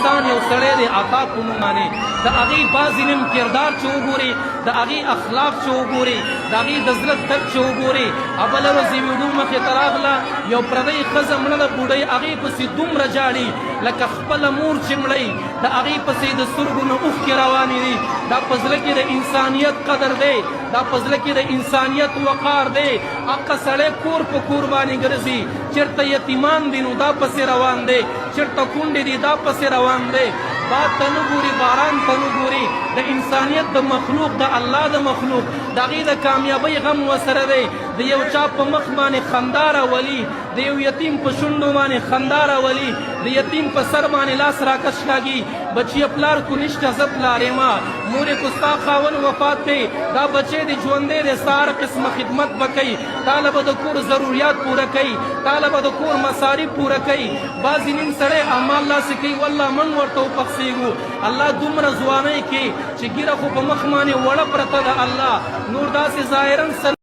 افغانستان یو سړی دی عطا په نوم باندې د هغې بعضې نیم کردار چې وګورې د هغې اخلاق چې وګورې د هغې د زړه درد چې وګورې بله ورځ یې ویډیو مخې ته راغله یو پردۍ ښځه مړه ده بوډۍ هغې پسې دومره جاړي لکه خپله مور چې مړی د هغې پسې د سترګو نه اوښکې روانې دي دا په زړه کې د انسانیت قدر دی دا په زړه کې د انسانیت وقار دی هغه سړی کور په کور باندې ګرځي چېرته یتیمان دي نو دا پسې روان دی چېرته کونډې دي دا پسې روان دی باد ته نه ګوري باران ته نه ګوري د انسانیت د مخلوق د الله د مخلوق د هغې د کامیابۍ غم ورسره دی د یو چا په مخ باندې خندا راولي د یو یتیم په شونډو باندې خندا راولي د یتیم په سر باندې لاس راکش کاږي بچیه پلار کو نشته زه پلار یم مورې کو ستا خاوند وفات دی دا بچی دی ژوندی دی ستا هر قسمه خدمت به کوي تاله به د کور ضروریات پوره کوي تاله به د کور مصارف پوره کوي بعضې نیم سړی اعمال لاسې کوي والله موږ ورته وپخسېږو الله دومره ځوانۍ کې چې ګیره خو په مخ باندې وړه پرته ده الله نور داسې ظاهرا